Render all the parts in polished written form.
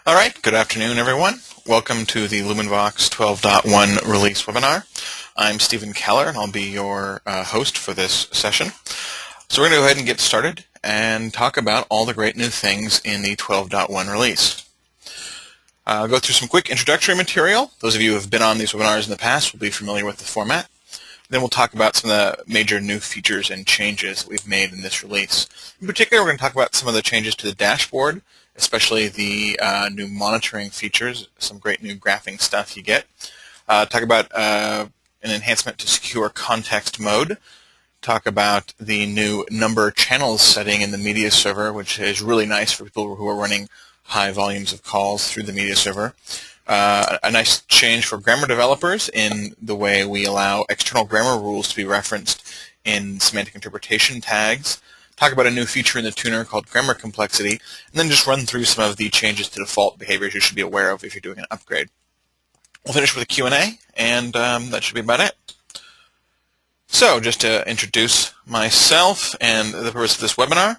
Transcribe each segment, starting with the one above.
All right, good afternoon, everyone. Welcome to the LumenVox 12.1 release webinar. I'm Stephen Keller, and I'll be your host for this session. So we're going to go ahead and get started and talk about all the great new things in the 12.1 release. I'll go through some quick introductory material. Those of you who have been on these webinars in the past will be familiar with the format. Then we'll talk about some of the major new features and changes that we've made in this release. In particular, we're going to talk about some of the changes to the dashboard, especially the new monitoring features, some great new graphing stuff you get. Talk about an enhancement to secure context mode. Talk about the new number channels setting in the media server, which is really nice for people who are running high volumes of calls through the media server. A nice change for grammar developers in the way we allow external grammar rules to be referenced in semantic interpretation tags. Talk about a new feature in the tuner called grammar complexity, and then just run through some of the changes to default behaviors you should be aware of if you're doing an upgrade. We'll finish with a Q&A, and that should be about it. So just to introduce myself and the purpose of this webinar,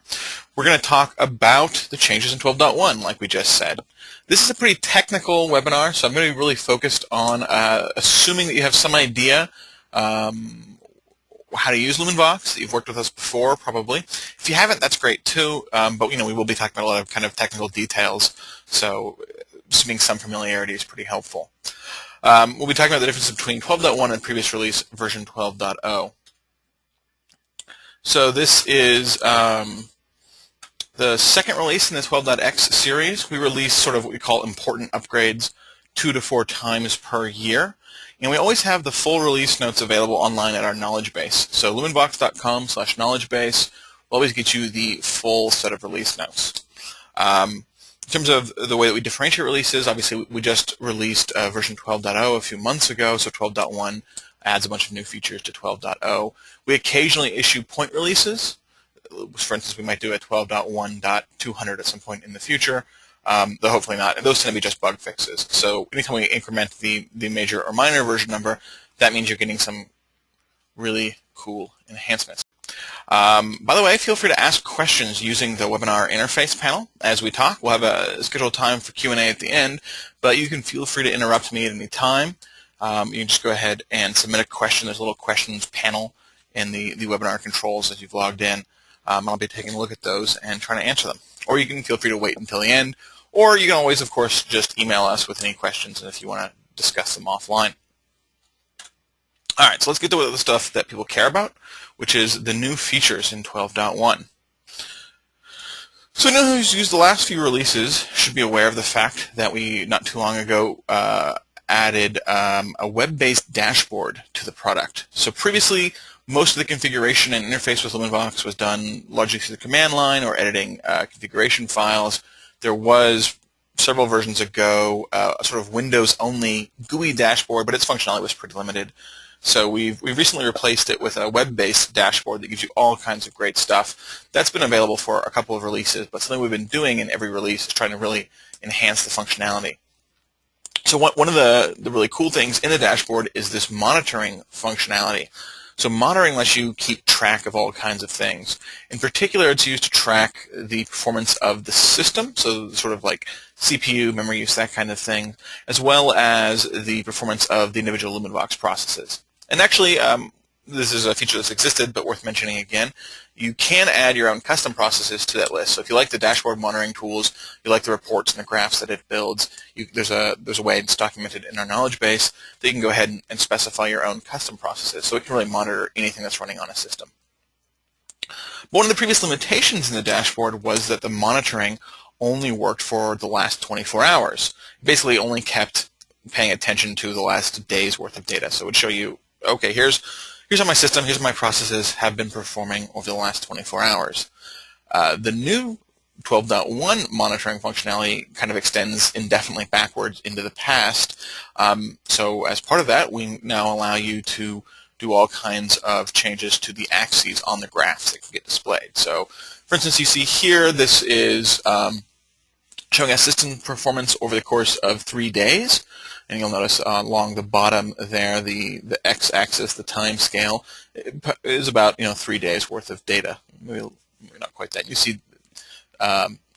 we're going to talk about the changes in 12.1, like we just said. This is a pretty technical webinar, so I'm going to be really focused on assuming that you have some idea how to use LumenVox, that you've worked with us before, probably. If you haven't, that's great too, but we will be talking about a lot of kind of technical details, so assuming some familiarity is pretty helpful. We'll be talking about the difference between 12.1 and previous release version 12.0. So this is the second release in the 12.x series. We release sort of what we call important upgrades 2 to 4 times per year. And we always have the full release notes available online at our knowledge base. So lumenvox.com/knowledge base will always get you the full set of release notes. In terms of the way that we differentiate releases, obviously we just released version 12.0 a few months ago, so 12.1 adds a bunch of new features to 12.0. We occasionally issue point releases. For instance, we might do a 12.1.200 at some point in the future, though hopefully not. And those tend to be just bug fixes. So anytime we increment the major or minor version number, that means you're getting some really cool enhancements. By the way, feel free to ask questions using the webinar interface panel as we talk. We'll have a scheduled time for Q&A at the end, but you can feel free to interrupt me at any time. You can just go ahead and submit a question. There's a little questions panel in the webinar controls as you've logged in. I'll be taking a look at those and trying to answer them. Or you can feel free to wait until the end, or you can always, of course, just email us with any questions and if you want to discuss them offline. All right, so let's get to the stuff that people care about, which is the new features in 12.1. So anyone who's used the last few releases should be aware of the fact that we, not too long ago, added a web-based dashboard to the product. So previously, most of the configuration and interface with LumenVox was done largely through the command line or editing configuration files. There was, several versions ago, a sort of Windows-only GUI dashboard, but its functionality was pretty limited. So we've recently replaced it with a web-based dashboard that gives you all kinds of great stuff. That's been available for a couple of releases, but something we've been doing in every release is trying to really enhance the functionality. So one of the really cool things in the dashboard is this monitoring functionality. So monitoring lets you keep track of all kinds of things. In particular, it's used to track the performance of the system, so sort of like CPU, memory use, that kind of thing, as well as the performance of the individual LumenVox processes. And actually, this is a feature that's existed, but worth mentioning again. You can add your own custom processes to that list. So if you like the dashboard monitoring tools, you like the reports and the graphs that it builds, there's a way it's documented in our knowledge base that you can go ahead and specify your own custom processes. So it can really monitor anything that's running on a system. But one of the previous limitations in the dashboard was that the monitoring only worked for the last 24 hours. It basically only kept paying attention to the last day's worth of data. So it would show you, okay, here's how my system, here's how my processes have been performing over the last 24 hours. The new 12.1 monitoring functionality kind of extends indefinitely backwards into the past. So as part of that, we now allow you to do all kinds of changes to the axes on the graphs that can get displayed. So for instance, you see here, this is showing us system performance over the course of 3 days. And you'll notice along the bottom there, the x-axis, the time scale, is about 3 days worth of data. Maybe not quite that. You see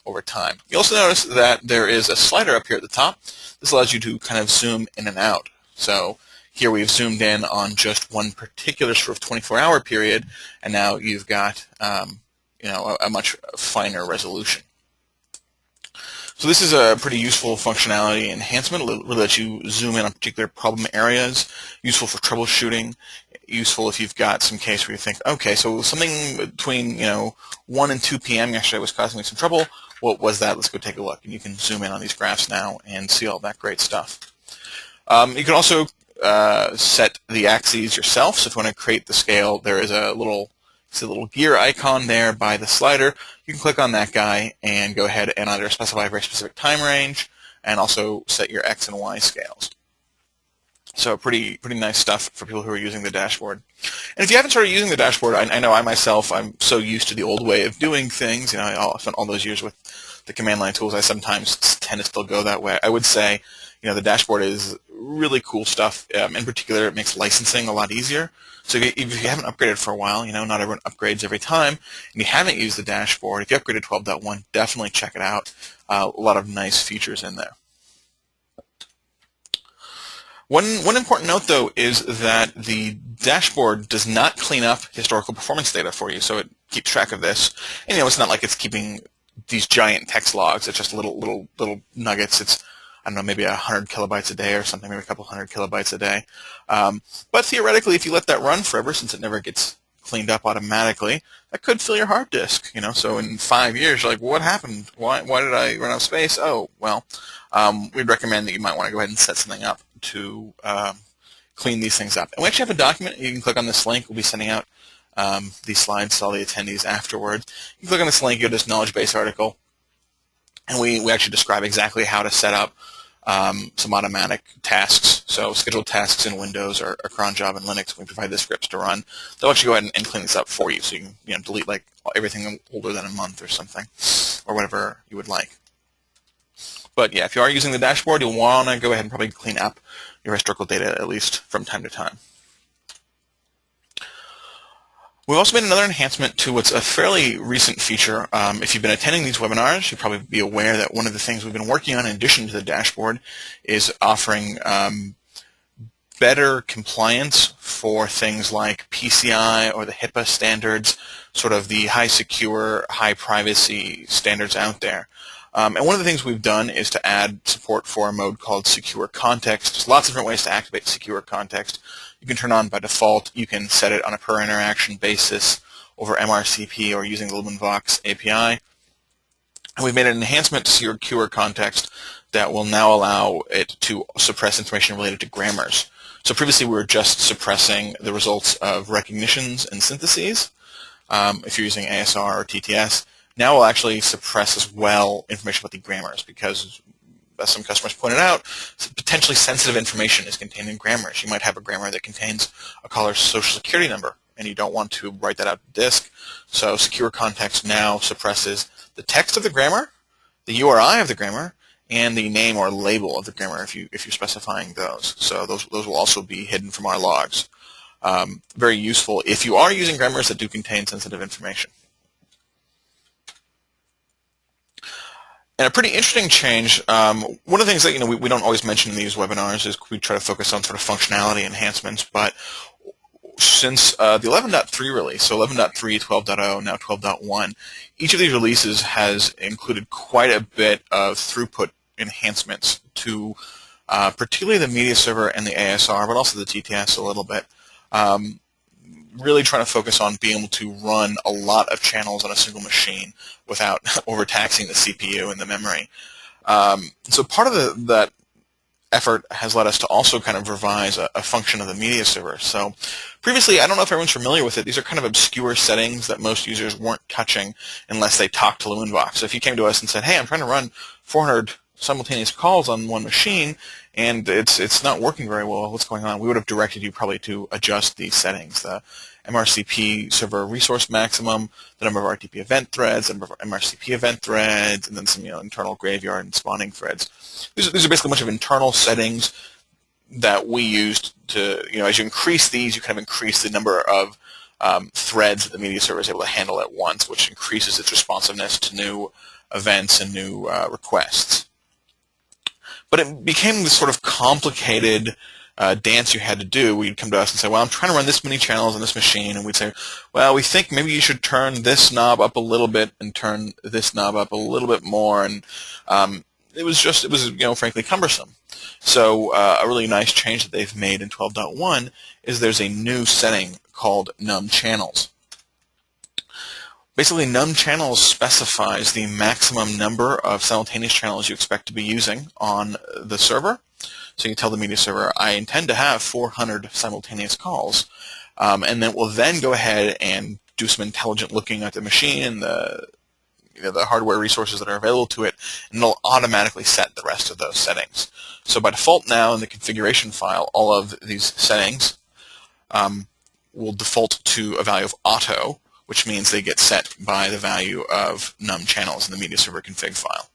over time. You also notice that there is a slider up here at the top. This allows you to kind of zoom in and out. So here we've zoomed in on just one particular sort of 24-hour period, and now you've got a much finer resolution. So this is a pretty useful functionality enhancement. It'll let you zoom in on particular problem areas, useful for troubleshooting, useful if you've got some case where you think, okay, so something between 1 and 2 p.m. yesterday was causing me some trouble. What was that? Let's go take a look. And you can zoom in on these graphs now and see all that great stuff. You can also set the axes yourself. So if you want to create the scale, there is a little gear icon there by the slider. You can click on that guy and go ahead and either specify a very specific time range and also set your X and Y scales. So pretty nice stuff for people who are using the dashboard. And if you haven't started using the dashboard, I know I myself, I'm so used to the old way of doing things. I spent all those years with the command line tools. I sometimes tend to still go that way. I would say, the dashboard is really cool stuff. In particular, it makes licensing a lot easier. So if you haven't upgraded for a while, not everyone upgrades every time, and you haven't used the dashboard, if you upgraded 12.1, definitely check it out. A lot of nice features in there. One important note, though, is that the dashboard does not clean up historical performance data for you, so it keeps track of this. And it's not like it's keeping these giant text logs. It's just little nuggets. It's, I don't know, maybe 100 kilobytes a day or something, maybe a couple hundred kilobytes a day. But theoretically, if you let that run forever, since it never gets cleaned up automatically, that could fill your hard disk. So in 5 years, you're like, what happened? Why did I run out of space? Oh, well, we'd recommend that you might want to go ahead and set something up to clean these things up. And we actually have a document. You can click on this link. We'll be sending out these slides to all the attendees afterwards. You can click on this link, go to this knowledge base article, and we actually describe exactly how to set up some automatic tasks. So scheduled tasks in Windows or cron job in Linux, we provide the scripts to run. They'll actually go ahead and clean this up for you, so you can delete like everything older than a month or something, or whatever you would like. But yeah, if you are using the dashboard, you'll want to go ahead and probably clean up your historical data at least from time to time. We've also made another enhancement to what's a fairly recent feature. If you've been attending these webinars, you'll probably be aware that one of the things we've been working on in addition to the dashboard is offering better compliance for things like PCI or the HIPAA standards, sort of the high secure, high privacy standards out there. And one of the things we've done is to add support for a mode called Secure Context. There's lots of different ways to activate Secure Context. You can turn on by default. You can set it on a per interaction basis over MRCP or using the LumenVox API. And we've made an enhancement to Secure Context that will now allow it to suppress information related to grammars. So previously we were just suppressing the results of recognitions and syntheses if you're using ASR or TTS. Now we'll actually suppress as well information about the grammars because, as some customers pointed out, potentially sensitive information is contained in grammars. You might have a grammar that contains a caller's social security number, and you don't want to write that out to disk. So Secure Context now suppresses the text of the grammar, the URI of the grammar, and the name or label of the grammar if you're specifying those. So those will also be hidden from our logs. Very useful if you are using grammars that do contain sensitive information. And a pretty interesting change, one of the things that we don't always mention in these webinars is we try to focus on sort of functionality enhancements, but since the 11.3 release, so 11.3, 12.0, now 12.1, each of these releases has included quite a bit of throughput enhancements to particularly the media server and the ASR, but also the TTS a little bit. Really trying to focus on being able to run a lot of channels on a single machine without overtaxing the CPU and the memory. So part of that effort has led us to also kind of revise a function of the media server. So previously, I don't know if everyone's familiar with it, these are kind of obscure settings that most users weren't touching unless they talked to LumenVox. So if you came to us and said, hey, I'm trying to run 400 simultaneous calls on one machine, and it's not working very well, what's going on? We would have directed you probably to adjust these settings, the MRCP server resource maximum, the number of RTP event threads, the number of MRCP event threads, and then some internal graveyard and spawning threads. These are basically a bunch of internal settings that we used to, as you increase these, you kind of increase the number of threads that the media server is able to handle at once, which increases its responsiveness to new events and new requests. But it became this sort of complicated dance you had to do. We'd come to us and say, well, I'm trying to run this many channels on this machine, and we'd say, well, we think maybe you should turn this knob up a little bit and turn this knob up a little bit more, and it was frankly cumbersome. So a really nice change that they've made in 12.1 is there's a new setting called num channels. Basically, num channels specifies the maximum number of simultaneous channels you expect to be using on the server. So you can tell the media server, I intend to have 400 simultaneous calls, and then we'll then go ahead and do some intelligent looking at the machine and the hardware resources that are available to it, and it'll automatically set the rest of those settings. So by default now in the configuration file, all of these settings will default to a value of auto, which means they get set by the value of num channels in the media server config file.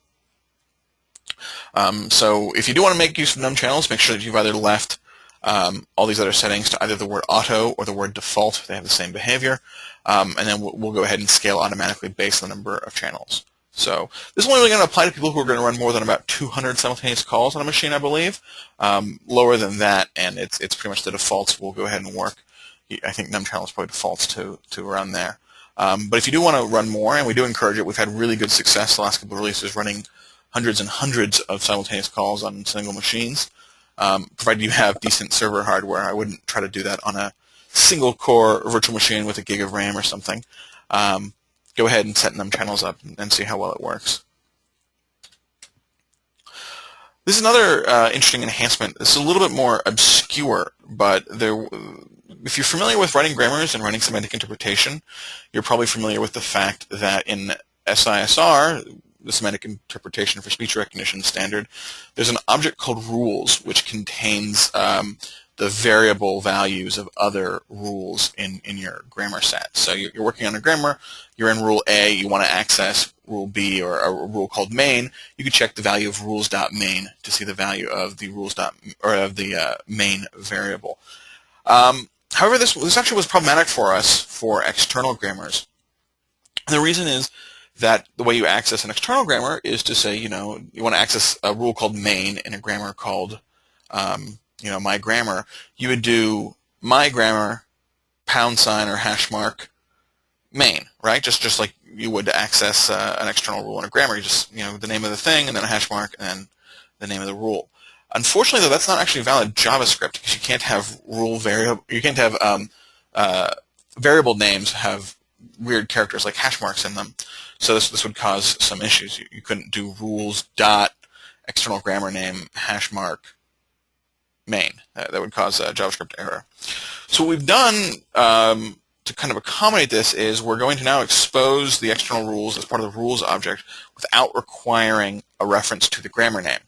So if you do want to make use of num channels, make sure that you've either left all these other settings to either the word auto or the word default. They have the same behavior. And then we'll go ahead and scale automatically based on the number of channels. So this is only really going to apply to people who are going to run more than about 200 simultaneous calls on a machine, I believe. Lower than that, and it's pretty much the defaults will go ahead and work. I think num channels probably defaults to around there. But if you do want to run more, and we do encourage it, we've had really good success the last couple of releases running hundreds and hundreds of simultaneous calls on single machines. Provided you have decent server hardware. I wouldn't try to do that on a single core virtual machine with a gig of RAM or something. Go ahead and set num channels up and see how well it works. This is another interesting enhancement. This is a little bit more obscure, but if you're familiar with writing grammars and running semantic interpretation, you're probably familiar with the fact that in SISR, the semantic interpretation for speech recognition standard, there's an object called rules, which contains the variable values of other rules in your grammar set. So you're working on a grammar, you're in rule A, you want to access rule B or a rule called main, you can check the value of rules.main to see the value of the main variable. However, this actually was problematic for us for external grammars. And the reason is that the way you access an external grammar is to say, you want to access a rule called main in a grammar called, my grammar. You would do my grammar, # or hash mark, main, right? Just like you would to access an external rule in a grammar. You just, the name of the thing, and then a hash mark, and then the name of the rule. Unfortunately, though, that's not actually valid JavaScript because you can't have variable names have weird characters like hash marks in them. So this would cause some issues. You couldn't do rules dot external grammar name hash mark main. That would cause a JavaScript error. So what we've done to kind of accommodate this is we're going to now expose the external rules as part of the rules object without requiring a reference to the grammar name.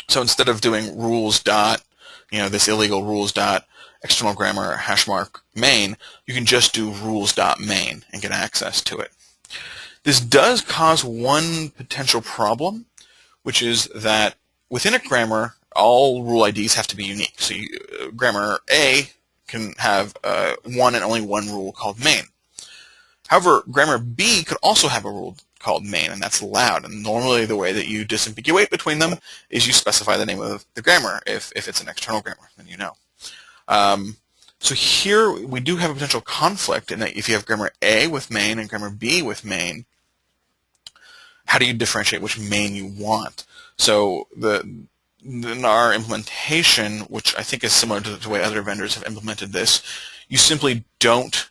So instead of doing rules dot, this illegal rules dot external grammar hash mark main, you can just do rules dot main and get access to it. This does cause one potential problem, which is that within a grammar, all rule IDs have to be unique. So grammar A can have one and only one rule called main. However, grammar B could also have a rule called main, and that's allowed. And normally the way that you disambiguate between them is you specify the name of the grammar. If it's an external grammar, then you know. So here we do have a potential conflict in that if you have grammar A with main and grammar B with main, how do you differentiate which main you want? So in our implementation, which I think is similar to the way other vendors have implemented this, you simply don't,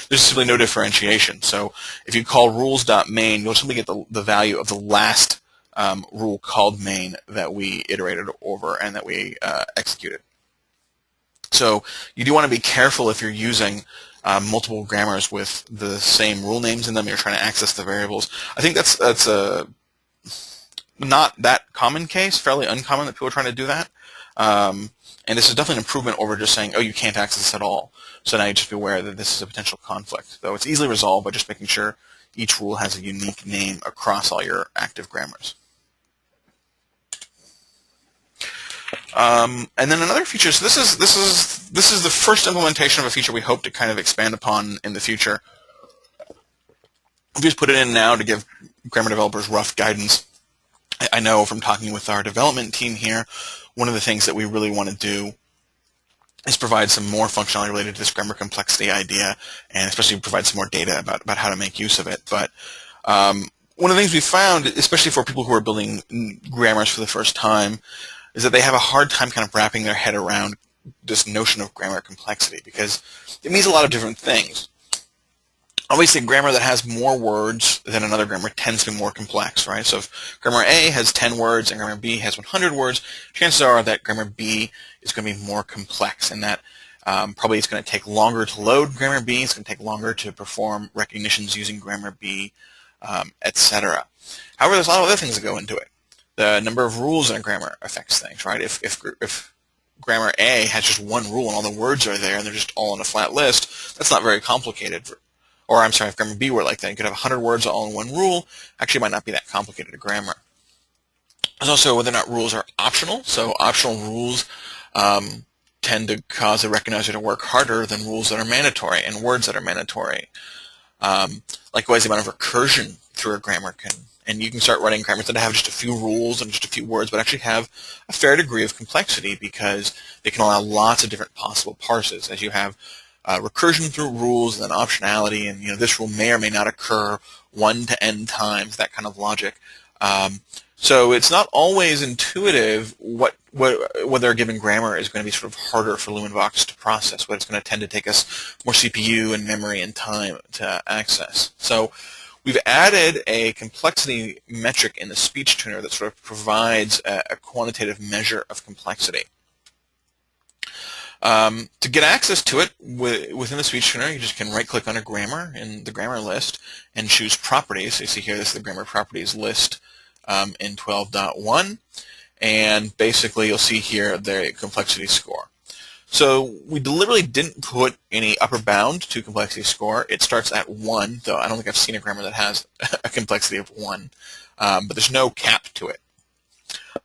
there's simply no differentiation. So if you call rules.main, you'll simply get the value of the last rule called main that we iterated over and that we executed. So you do want to be careful if you're using multiple grammars with the same rule names in them. You're trying to access the variables. I think that's a not that common case, fairly uncommon that people are trying to do that. And this is definitely an improvement over just saying, oh, you can't access this at all. So now you just be aware that this is a potential conflict. Though it's easily resolved by just making sure each rule has a unique name across all your active grammars. And then another feature, so this is the first implementation of a feature we hope to kind of expand upon in the future. We just put it in now to give grammar developers rough guidance, I know from talking with our development team here, one of the things that we really want to do is provide some more functionality related to this grammar complexity idea, and especially provide some more data about how to make use of it. But one of the things we found, especially for people who are building grammars for the first time, is that they have a hard time kind of wrapping their head around this notion of grammar complexity, because it means a lot of different things. Obviously, grammar that has more words than another grammar tends to be more complex, right? So if grammar A has 10 words and grammar B has 100 words, chances are that grammar B is going to be more complex, and that probably it's going to take longer to load grammar B, it's going to take longer to perform recognitions using grammar B, etc. However, there's a lot of other things that go into it. The number of rules in a grammar affects things, right? If grammar A has just one rule and all the words are there and they're just all on a flat list, that's not very complicated. Or I'm sorry, if grammar B were like that, you could have 100 words all in one rule. Actually, it might not be that complicated a grammar. There's also whether or not rules are optional. So optional rules tend to cause the recognizer to work harder than rules that are mandatory and words that are mandatory. Likewise, the amount of recursion through a grammar and you can start writing grammars that have just a few rules and just a few words, but actually have a fair degree of complexity because they can allow lots of different possible parses, as you have recursion through rules and then optionality, and this rule may or may not occur 1 to n times, that kind of logic. So it's not always intuitive whether a given grammar is going to be sort of harder for LumenVox to process, whether it's going to tend to take us more CPU and memory and time to access. So we've added a complexity metric in the speech tuner that sort of provides a quantitative measure of complexity. To get access to it within the speech tuner, you just can right-click on a grammar in the grammar list and choose properties. So you see here, this is the grammar properties list in 12.1, and basically you'll see here the complexity score. So we deliberately didn't put any upper bound to complexity score. It starts at 1, though I don't think I've seen a grammar that has a complexity of 1, but there's no cap to it.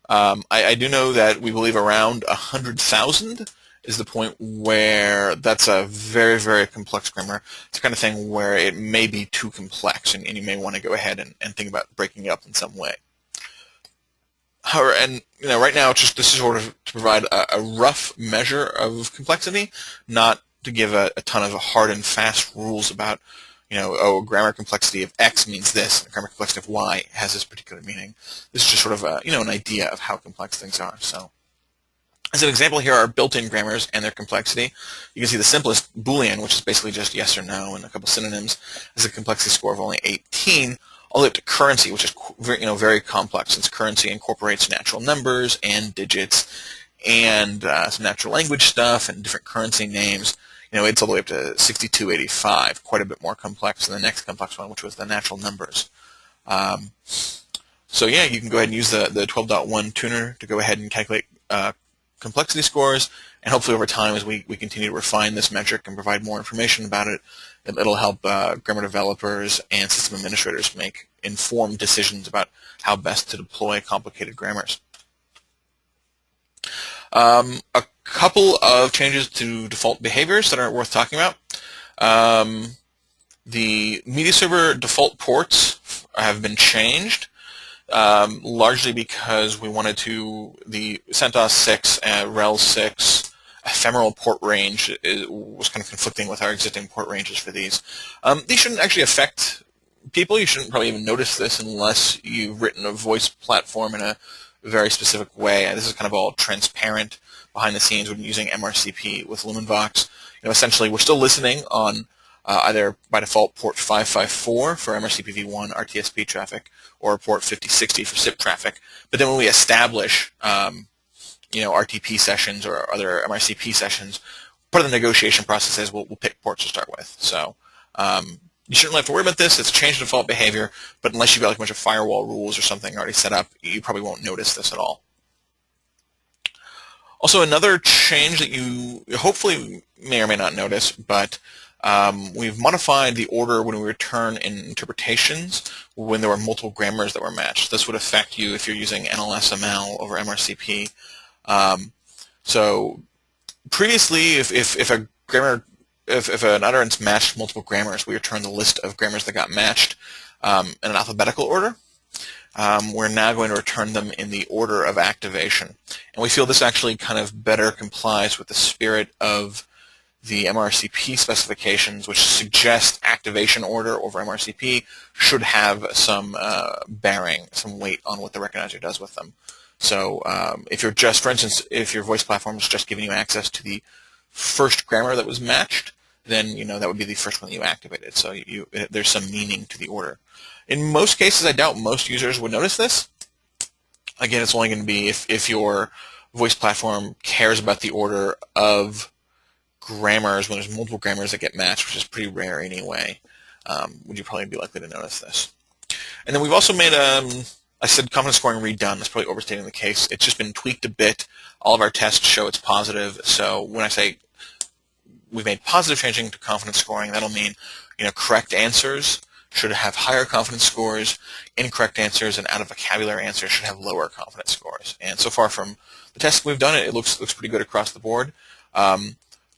I do know that we believe around 100,000 is the point where that's a very, very complex grammar. It's the kind of thing where it may be too complex, and you may want to go ahead and think about breaking it up in some way. However, and right now, this is sort of to provide a rough measure of complexity, not to give a ton of hard and fast rules about, oh, grammar complexity of X means this, and grammar complexity of Y has this particular meaning. This is just sort of an idea of how complex things are. So, as an example, here are built-in grammars and their complexity. You can see the simplest Boolean, which is basically just yes or no and a couple synonyms, has a complexity score of only 18, all the way up to currency, which is very complex, since currency incorporates natural numbers and digits and some natural language stuff and different currency names. It's all the way up to 6285, quite a bit more complex than the next complex one, which was the natural numbers. So yeah, you can go ahead and use the 12.1 tuner to go ahead and calculate complexity scores, and hopefully over time, as we continue to refine this metric and provide more information about it, it'll help grammar developers and system administrators make informed decisions about how best to deploy complicated grammars. A couple of changes to default behaviors that are worth talking about. The media server default ports have been changed. Largely because we wanted the CentOS 6 and Rel 6 ephemeral port range was kind of conflicting with our existing port ranges for these. These shouldn't actually affect people. You shouldn't probably even notice this unless you've written a voice platform in a very specific way. This is kind of all transparent behind the scenes when using MRCP with LumenVox. Essentially, we're still listening on either by default port 554 for MRCP v1 RTSP traffic or port 5060 for SIP traffic. But then when we establish RTP sessions or other MRCP sessions, part of the negotiation process is we'll pick ports to start with. So you shouldn't really have to worry about this. It's changed default behavior, but unless you've got like a bunch of firewall rules or something already set up, you probably won't notice this at all. Also, another change that you hopefully may or may not notice, but we've modified the order when we return in interpretations when there were multiple grammars that were matched. This would affect you if you're using NLSML over MRCP. So previously, if an utterance matched multiple grammars, we return the list of grammars that got matched. in an alphabetical order. We're now going to return them in the order of activation. And we feel this actually kind of better complies with the spirit of the MRCP specifications, which suggest activation order over MRCP should have some bearing, some weight on what the recognizer does with them. So if you're just, for instance, if your voice platform is just giving you access to the first grammar that was matched, then that would be the first one that you activated. So there's some meaning to the order. In most cases, I doubt most users would notice this. Again, it's only going to be if your voice platform cares about the order of grammars when there's multiple grammars that get matched, which is pretty rare anyway. Would you probably be likely to notice this? And then we've also made I said confidence scoring redone. That's probably overstating the case. It's just been tweaked a bit. All of our tests show it's positive. So when I say we've made positive changing to confidence scoring, that'll mean correct answers should have higher confidence scores. Incorrect answers and out-of-vocabulary answers should have lower confidence scores. And so far from the tests we've done, it looks pretty good across the board.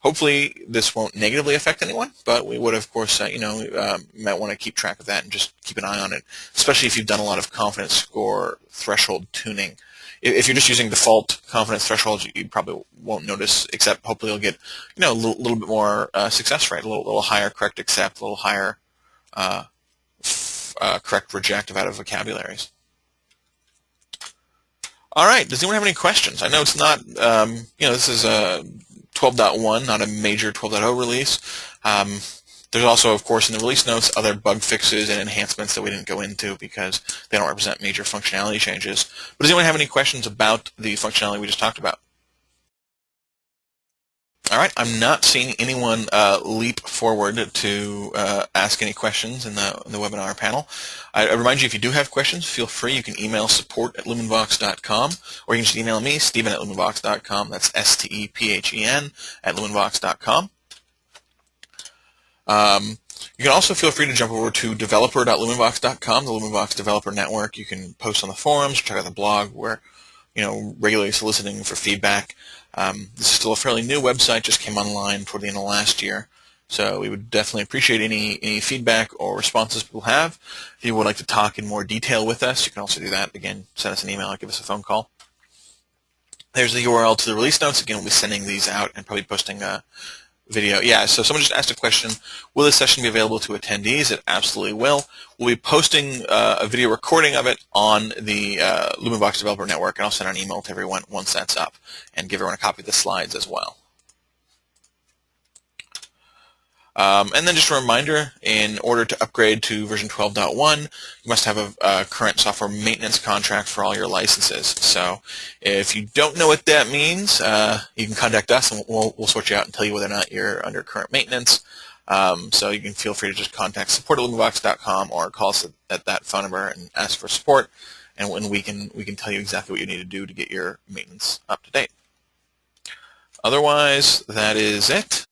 Hopefully this won't negatively affect anyone, but we would, of course, might want to keep track of that and just keep an eye on it, especially if you've done a lot of confidence score threshold tuning. If you're just using default confidence thresholds, you probably won't notice, except hopefully you'll get a little bit more success rate, a little higher correct accept, a little higher correct reject out of vocabularies. All right, does anyone have any questions? I know it's not, this is a 12.1, not a major 12.0 release. There's also, of course, in the release notes, other bug fixes and enhancements that we didn't go into because they don't represent major functionality changes. But does anyone have any questions about the functionality we just talked about? All right, I'm not seeing anyone leap forward to ask any questions in the webinar panel. I remind you, if you do have questions, feel free. You can email support@lumenvox.com, or you can just email me, Stephen@lumenvox.com. That's STEPHEN @lumenvox.com. You can also feel free to jump over to developer.lumenvox.com, the LumenVox developer network. You can post on the forums, check out the blog. We're regularly soliciting for feedback. This is still a fairly new website, just came online toward the end of last year. So we would definitely appreciate any feedback or responses people have. If you would like to talk in more detail with us, you can also do that. Again, send us an email or give us a phone call. There's the URL to the release notes. Again, we'll be sending these out and probably posting a video. Yeah, so someone just asked a question, will this session be available to attendees? It absolutely will. We'll be posting a video recording of it on the LumenVox Developer Network, and I'll send an email to everyone once that's up and give everyone a copy of the slides as well. And then just a reminder, in order to upgrade to version 12.1, you must have a current software maintenance contract for all your licenses. So if you don't know what that means, you can contact us and we'll sort you out and tell you whether or not you're under current maintenance. So you can feel free to just contact support@lumenvox.com or call us at that phone number and ask for support, and we can tell you exactly what you need to do to get your maintenance up to date. Otherwise, that is it.